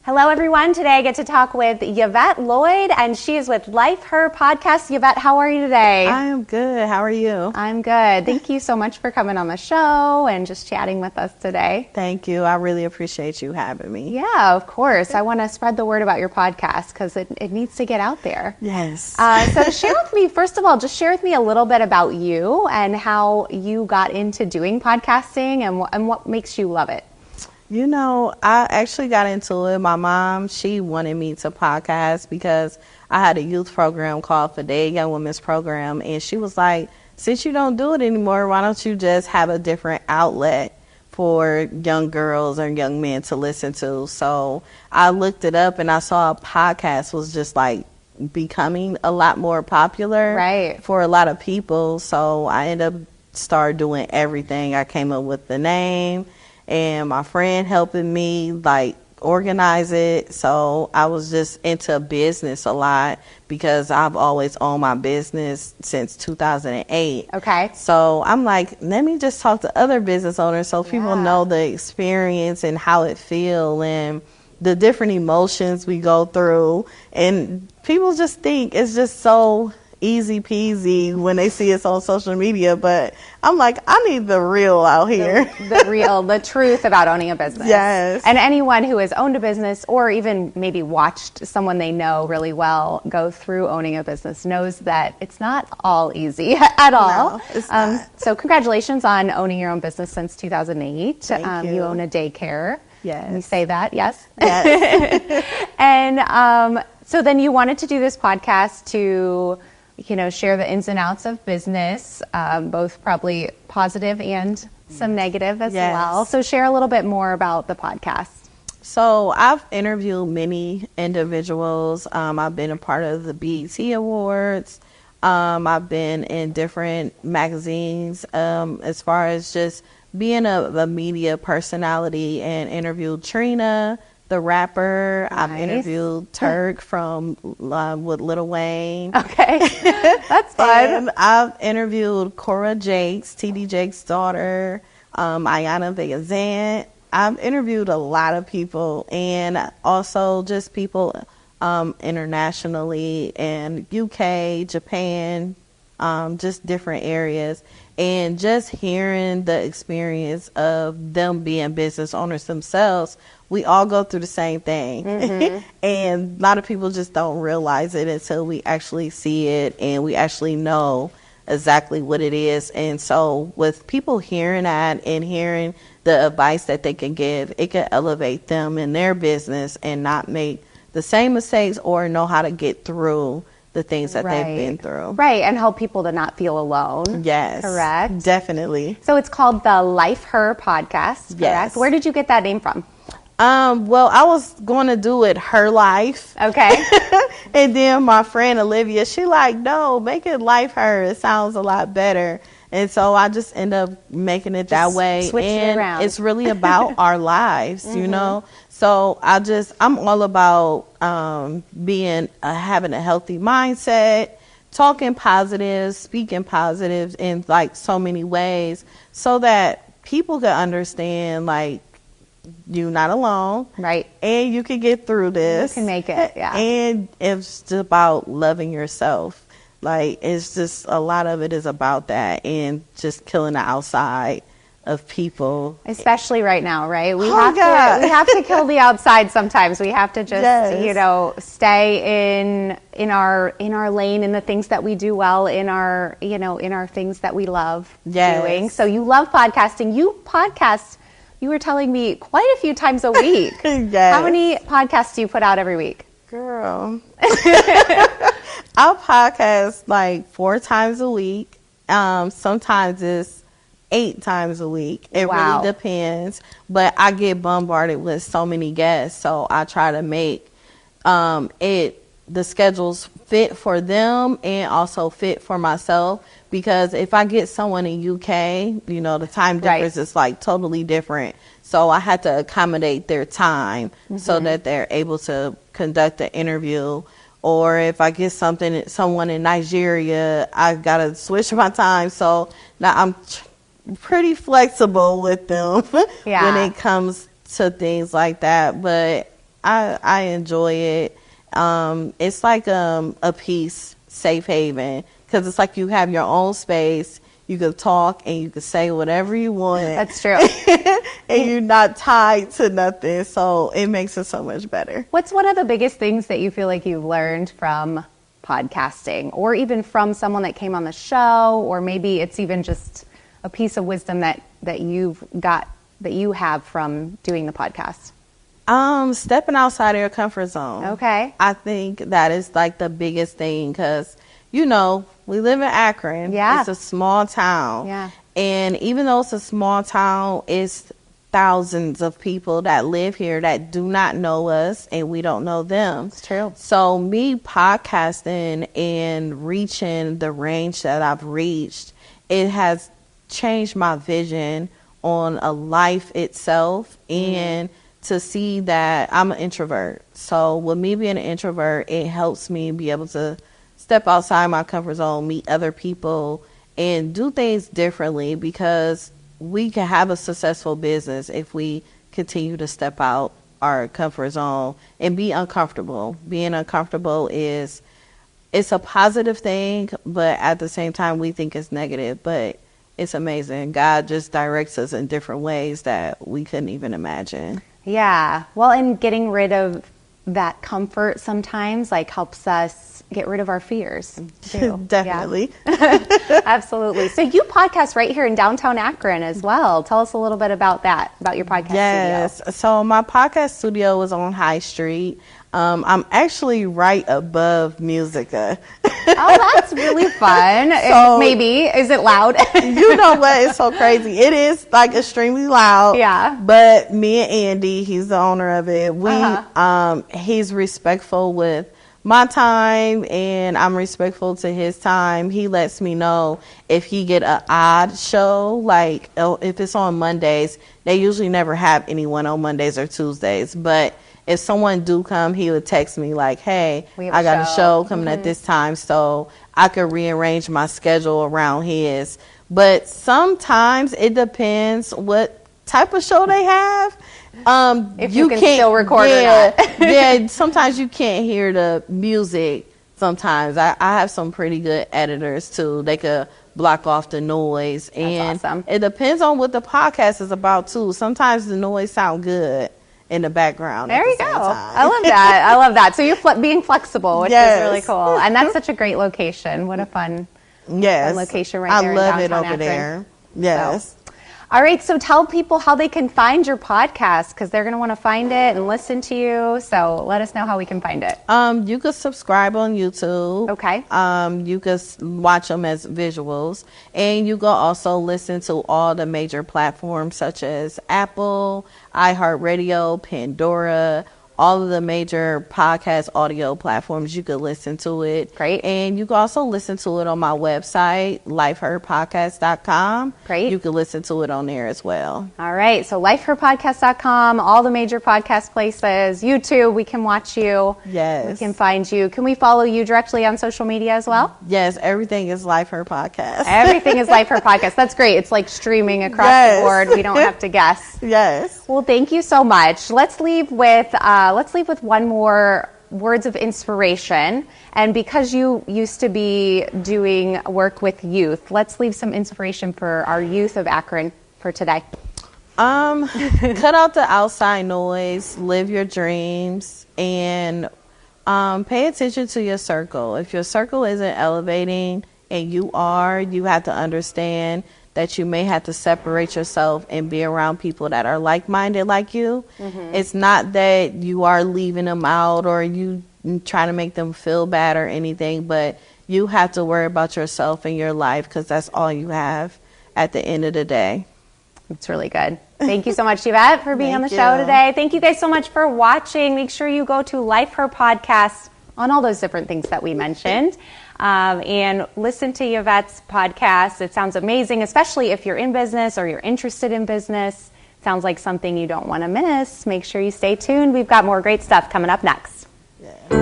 Hello, everyone. Today I get to talk with Yvette Lloyd, and she is with Life Her Podcast. Yvette, how are you today? I am good. How are you? I'm good. Thank you so much for coming on the show and just chatting with us today. Thank you. I really appreciate you having me. Yeah, of course. I want to spread the word about your podcast because it needs to get out there. Yes. So share with me, first of all, just share with me a little bit about you and how you got into doing podcasting and what makes you love it. You know, I actually got into it. My mom, she wanted me to podcast because I had a youth program called Fidei Young Women's Program. And she was like, since you don't do it anymore, why don't you just have a different outlet for young girls or young men to listen to? So I looked it up and I saw a podcast was just like becoming a lot more popular for a lot of people. So I ended up started doing everything. I came up with the name. And my friend helping me like organize it. So I was just into business a lot because I've always owned my business since 2008. Okay. So I'm like, let me just talk to other business owners so people know the experience and how it feels and the different emotions we go through. And people just think it's just so easy peasy when they see us on social media, but I'm like, I need the real out here. The truth about owning a business. Yes. And anyone who has owned a business or even maybe watched someone they know really well go through owning a business knows that it's not all easy at all. No, it's not. So congratulations on owning your own business since 2008. Thank you. You own a daycare. Yes. Can you say that? Yes. Yes. And so then you wanted to do this podcast to share the ins and outs of business, both probably positive and some negative as well. So share a little bit more about the podcast. So I've interviewed many individuals. I've been a part of the BET Awards. I've been in different magazines as far as just being a media personality and interviewed Trina, the rapper. Nice. I've interviewed Turk from with Lil Wayne. Okay, that's fun. And I've interviewed Cora Jakes, TD Jakes' daughter, Ayana Vegazant. I've interviewed a lot of people and also just people internationally in UK, Japan, just different areas. And just hearing the experience of them being business owners themselves, we all go through the same thing. Mm-hmm. And a lot of people just don't realize it until we actually see it and we actually know exactly what it is. And so with people hearing that and hearing the advice that they can give, it can elevate them in their business and not make the same mistakes or know how to get through the things that they've been through. Right, and help people to not feel alone. Yes. Correct? Definitely. So it's called the Life Her Podcast, correct? Yes. Where did you get that name from? Well, I was going to do it Her Life. Okay. And then my friend Olivia, she like, no, make it Life Her. It sounds a lot better. And so I just end up making it that way. Switching and it around. It's really about our lives, you know? So I'm all about having a healthy mindset, talking positive, speaking positive in like so many ways so that people can understand like you're not alone. Right. And you can get through this. You can make it, yeah. And it's just about loving yourself. Like, it's just a lot of it is about that and just killing the outside of people. Especially right now, right? We God. we have to kill the outside sometimes. We have to just, stay in our lane, in the things that we do well, in our things that we love doing. So you love podcasting. You podcast, you were telling me, quite a few times a week. Yes. How many podcasts do you put out every week? Girl. I'll podcast like 4 times a week. Sometimes it's 8 times a week. It really depends. But I get bombarded with so many guests, so I try to make the schedules fit for them and also fit for myself. Because if I get someone in UK, the time difference is like totally different. So I had to accommodate their time so that they're able to conduct the interview. Or if I get someone in Nigeria, I got to switch my time. So now I'm pretty flexible with them when it comes to things like that. But I enjoy it. It's like a peace, safe haven, because it's like you have your own space. You can talk and you can say whatever you want. That's true. And you're not tied to nothing. So it makes it so much better. What's one of the biggest things that you feel like you've learned from podcasting, or even from someone that came on the show, or maybe it's even just a piece of wisdom that you have from doing the podcast? Stepping outside of your comfort zone. Okay. I think that is like the biggest thing, because, you know, we live in Akron. Yeah. It's a small town. Yeah. And even though it's a small town, it's thousands of people that live here that do not know us and we don't know them. It's true. So me podcasting and reaching the range that I've reached, it has changed my vision on a life itself, and to see that I'm an introvert. So with me being an introvert, it helps me be able to step outside my comfort zone, meet other people, and do things differently, because we can have a successful business if we continue to step out our comfort zone and be uncomfortable. Being uncomfortable it's a positive thing, but at the same time we think it's negative, but it's amazing. God just directs us in different ways that we couldn't even imagine. Yeah. Well, and getting rid of that comfort sometimes like helps us get rid of our fears too. Definitely. Absolutely. So you podcast right here in downtown Akron as well. Tell us a little bit about that, about your podcast studio. So my podcast studio is on High Street. I'm actually right above Musica. Oh, that's really fun. So, maybe. Is it loud? You know what? It's so crazy. It is like extremely loud. Yeah. But me and Andy, he's the owner of it. He's respectful with my time, and I'm respectful to his time. He lets me know if he get an odd show, like if it's on Mondays. They usually never have anyone on Mondays or Tuesdays, but if someone do come, he would text me like, hey, I got a show coming at this time, so I could rearrange my schedule around his. But sometimes it depends what type of show they have. If you can still record or not. Yeah, sometimes you can't hear the music. Sometimes I have some pretty good editors too. They could block off the noise. That's awesome. It depends on what the podcast is about too. Sometimes the noise sound good in the background. There you go. I love that. I love that. So you're being flexible, which is really cool. And that's such a great location. What a fun location right there in downtown Akron. I love it over there. Yes. So. All right. So tell people how they can find your podcast, because they're going to want to find it and listen to you. So let us know how we can find it. You could subscribe on YouTube. Okay. You could watch them as visuals. And you can also listen to all the major platforms such as Apple, iHeartRadio, Pandora, all of the major podcast audio platforms. You could listen to it. Great. And you can also listen to it on my website, lifeheardpodcast.com. Great. You can listen to it on there as well. All right. So lifeheardpodcast.com, all the major podcast places, YouTube, we can watch you. Yes. We can find you. Can we follow you directly on social media as well? Yes. Everything is Life Heard Podcast. Everything is Life Heard Podcast. That's great. It's like streaming across the board. We don't have to guess. Yes. Well, thank you so much. Let's leave with one more words of inspiration. And because you used to be doing work with youth, let's leave some inspiration for our youth of Akron for today. Cut out the outside noise, live your dreams, and pay attention to your circle. If your circle isn't elevating and you have to understand that you may have to separate yourself and be around people that are like-minded like you. Mm-hmm. It's not that you are leaving them out or you trying to make them feel bad or anything, but you have to worry about yourself and your life, because that's all you have at the end of the day. It's really good. Thank you so much, Yvette, for being on the show today. Thank you guys so much for watching. Make sure you go to Life Her Podcast on all those different things that we mentioned. And listen to Yvette's podcast. It sounds amazing, especially if you're in business or you're interested in business. Sounds like something you don't want to miss. Make sure you stay tuned. We've got more great stuff coming up next. Yeah.